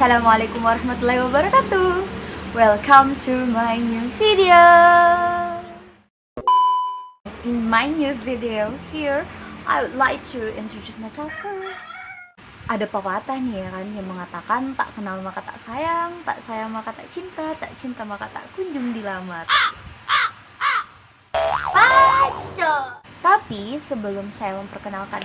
Assalamualaikum warahmatullahi wabarakatuh. Welcome to my new video. In my new video here, I would like to introduce myself first. Ada pepatah nih ya kan yang mengatakan tak kenal maka tak sayang maka tak cinta maka tak kunjung dilamar. Tapi sebelum saya memperkenalkan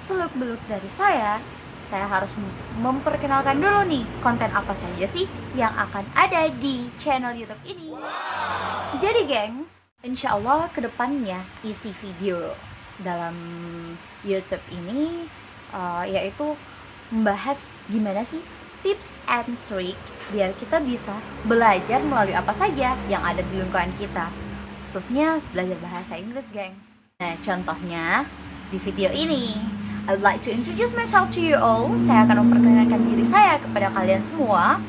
seluk-beluk dari saya harus memperkenalkan dulu nih konten apa saja sih yang akan ada di channel YouTube ini. Jadi gengs, insya Allah kedepannya isi video dalam YouTube ini yaitu membahas gimana sih tips and trick biar kita bisa belajar melalui apa saja yang ada di lingkungan kita, khususnya belajar bahasa Inggris gengs. Nah contohnya di video ini I would like to introduce myself to you all. Saya akan memperkenalkan diri saya kepada kalian semua.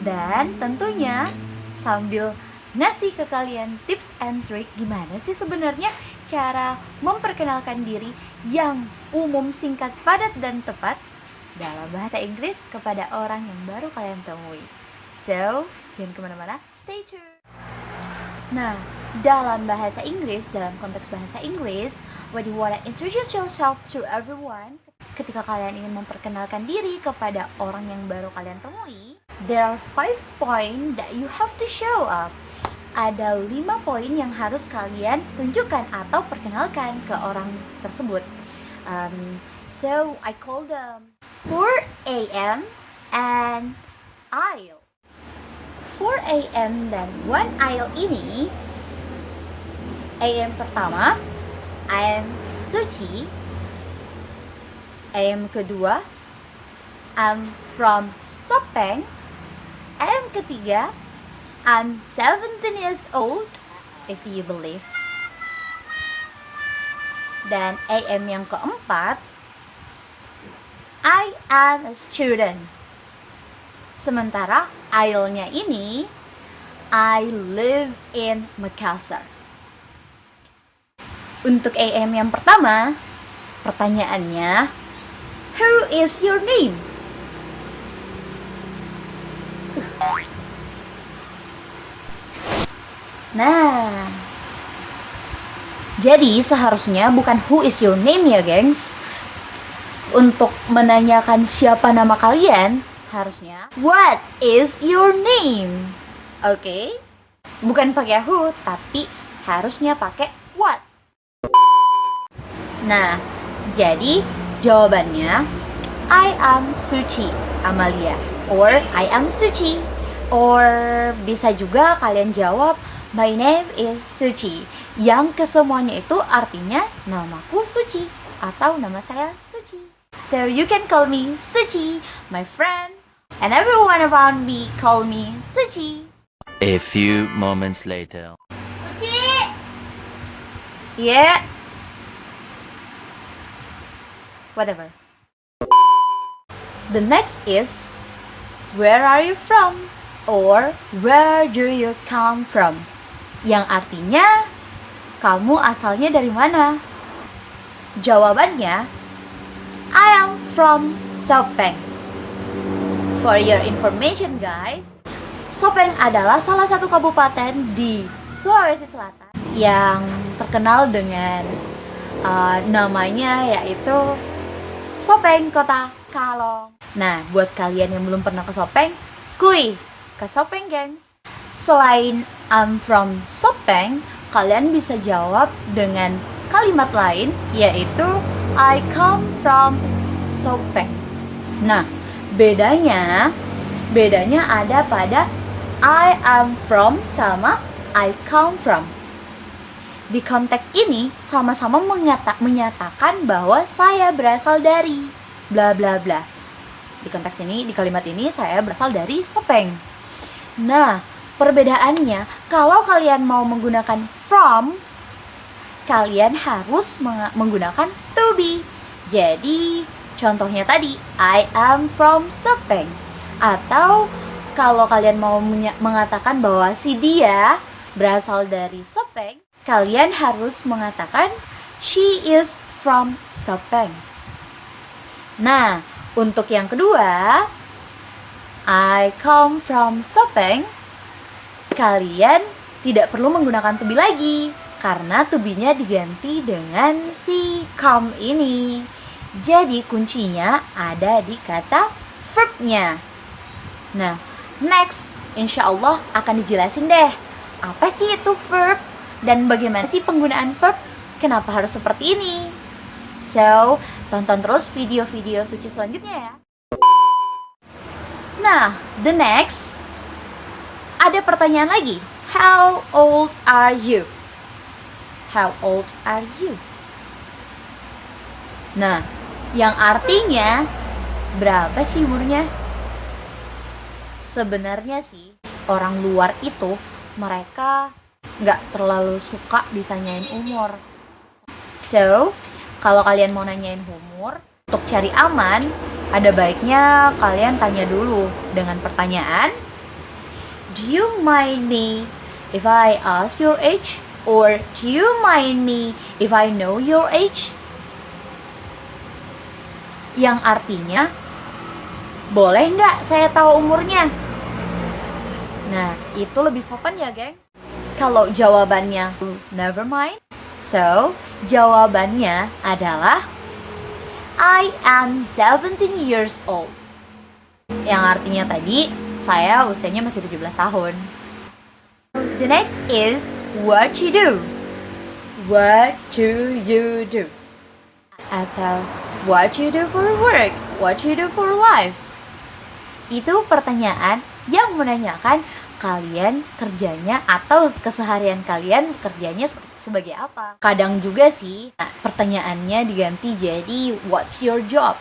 Dan tentunya sambil ngasih ke kalian tips and trick gimana sih sebenarnya cara memperkenalkan diri yang umum, singkat, padat, dan tepat dalam bahasa Inggris kepada orang yang baru kalian temui. So, jangan kemana-mana, stay tuned. Nah, dalam bahasa Inggris, dalam konteks bahasa Inggris, when you wanna introduce yourself to everyone, ketika kalian ingin memperkenalkan diri kepada orang yang baru kalian temui, there are 5 points that you have to show up. Ada 5 poin yang harus kalian tunjukkan atau perkenalkan ke orang tersebut. So I call them 4 AM and I'll. 4 AM dan 1 I'll ini, AM pertama I am Suci, AM kedua I'm from Sopeng, AM ketiga I'm 17 years old, if you believe. Dan AM yang keempat I am a student. Sementara IELTS-nya ini I live in Makassar. Untuk AM yang pertama, pertanyaannya, who is your name? Nah, jadi seharusnya bukan who is your name ya gengs. Untuk menanyakan siapa nama kalian, harusnya what is your name? Oke? Bukan pakai who, tapi harusnya pakai what. Nah, jadi jawabannya I am Suci Amalia or I am Suci, or bisa juga kalian jawab my name is Suci, yang kesemuanya itu artinya namaku Suci atau nama saya Suci. So you can call me Suci, my friend, and everyone around me call me Suci. A few moments later. Suci! Yeah. Whatever. The next is, where are you from? Or where do you come from? Yang artinya, kamu asalnya dari mana? Jawabannya, I am from Sopeng. For your information guys, Sopeng adalah salah satu kabupaten di Sulawesi Selatan yang terkenal dengan namanya yaitu Sopeng Kota Kalong. Nah, buat kalian yang belum pernah ke Sopeng, kuy, ke Sopeng gengs. Selain I'm from Sopeng, kalian bisa jawab dengan kalimat lain yaitu I come from Sopeng. Nah, bedanya ada pada I am from sama I come from. Di konteks ini sama-sama menyatakan bahwa saya berasal dari bla bla bla. Di konteks ini, di kalimat ini saya berasal dari Sopeng. Nah, perbedaannya kalau kalian mau menggunakan from, kalian harus menggunakan to be. Jadi, contohnya tadi I am from Sopeng. Atau kalau kalian mau mengatakan bahwa si dia berasal dari Sopeng, kalian harus mengatakan she is from Sopeng. Nah, untuk yang kedua, I come from Sopeng, kalian tidak perlu menggunakan to be lagi karena to be-nya diganti dengan si come ini. Jadi kuncinya ada di kata verb-nya. Nah, next insya Allah akan dijelasin deh apa sih itu verb dan bagaimana sih penggunaan verb, kenapa harus seperti ini. So, tonton terus video-video suci selanjutnya ya. Nah, the next, ada pertanyaan lagi. How old are you? How old are you? Nah, yang artinya berapa sih umurnya? Sebenarnya sih, orang luar itu mereka nggak terlalu suka ditanyain umur. So, kalau kalian mau nanyain umur, untuk cari aman, ada baiknya kalian tanya dulu dengan pertanyaan, do you mind me if I ask your age? Or do you mind me if I know your age? Yang artinya, boleh nggak saya tahu umurnya? Nah, itu lebih sopan ya, gengs. Kalau jawabannya never mind, so jawabannya adalah I am 17 years old. Yang artinya tadi, saya usianya masih 17 tahun. The next is what you do. What do you do? Atau what you do for work? What you do for life? Itu pertanyaan yang menanyakan kalian kerjanya atau keseharian kalian kerjanya sebagai apa. Kadang juga sih pertanyaannya diganti jadi what's your job?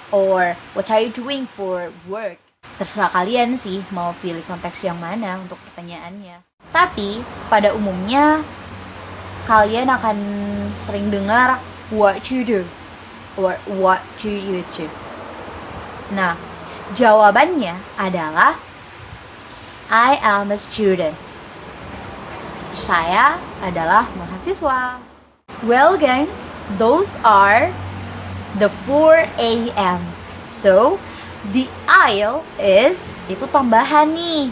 Or what are you doing for work? Terserah kalian sih mau pilih konteks yang mana untuk pertanyaannya. Tapi pada umumnya kalian akan sering dengar what you do or what do you do. Nah, jawabannya adalah I am a student. Saya adalah mahasiswa. Well, guys, those are the 4 a.m. So, the aisle is itu tambahan nih.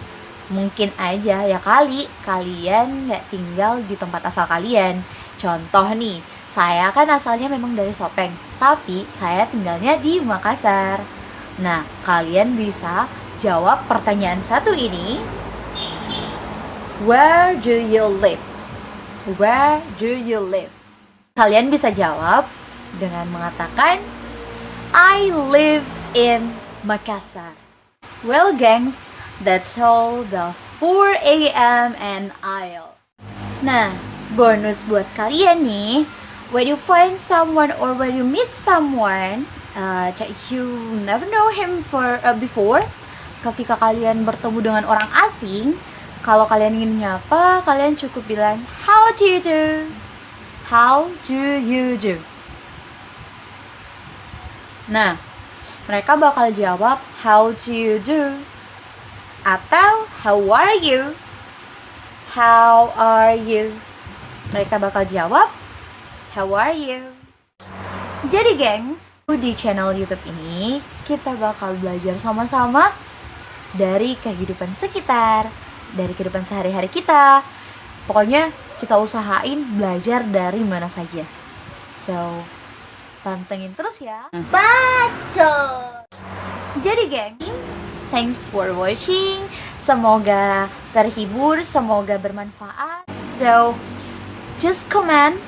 Mungkin aja ya kali kalian nggak tinggal di tempat asal kalian. Contoh nih, saya kan asalnya memang dari Sopeng, tapi saya tinggalnya di Makassar. Nah, kalian bisa jawab pertanyaan satu ini. Where do you live? Where do you live? Kalian bisa jawab dengan mengatakan I live in Makassar. Well, gangs, that's all the 4 a.m. and aisle. Nah, bonus buat kalian nih. When you find someone or when you meet someone you never know him before, ketika kalian bertemu dengan orang asing, kalau kalian ingin nyapa, kalian cukup bilang how do you do? How do you do? Nah, mereka bakal jawab how do you do? Atau how are you? How are you? Mereka bakal jawab how are you? Jadi gengs, di channel YouTube ini kita bakal belajar sama-sama dari kehidupan sekitar, dari kehidupan sehari-hari kita. Pokoknya kita usahain belajar dari mana saja. So, pantengin terus ya. Bacot! Jadi geng, thanks for watching. Semoga terhibur, semoga bermanfaat. So, just comment.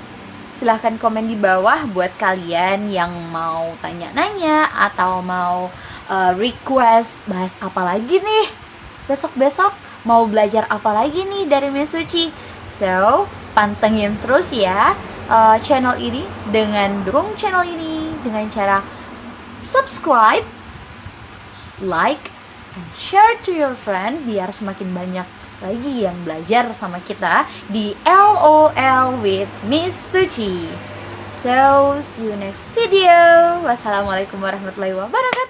Silahkan komen di bawah buat kalian yang mau tanya-nanya atau mau request bahas apa lagi nih besok-besok, mau belajar apa lagi nih dari Miss Suci. So, pantengin terus ya channel ini, dengan dukung channel ini dengan cara subscribe, like, and share to your friend biar semakin banyak lagi yang belajar sama kita di LOL with Miss Suci. So, see you next video. Wassalamualaikum warahmatullahi wabarakatuh.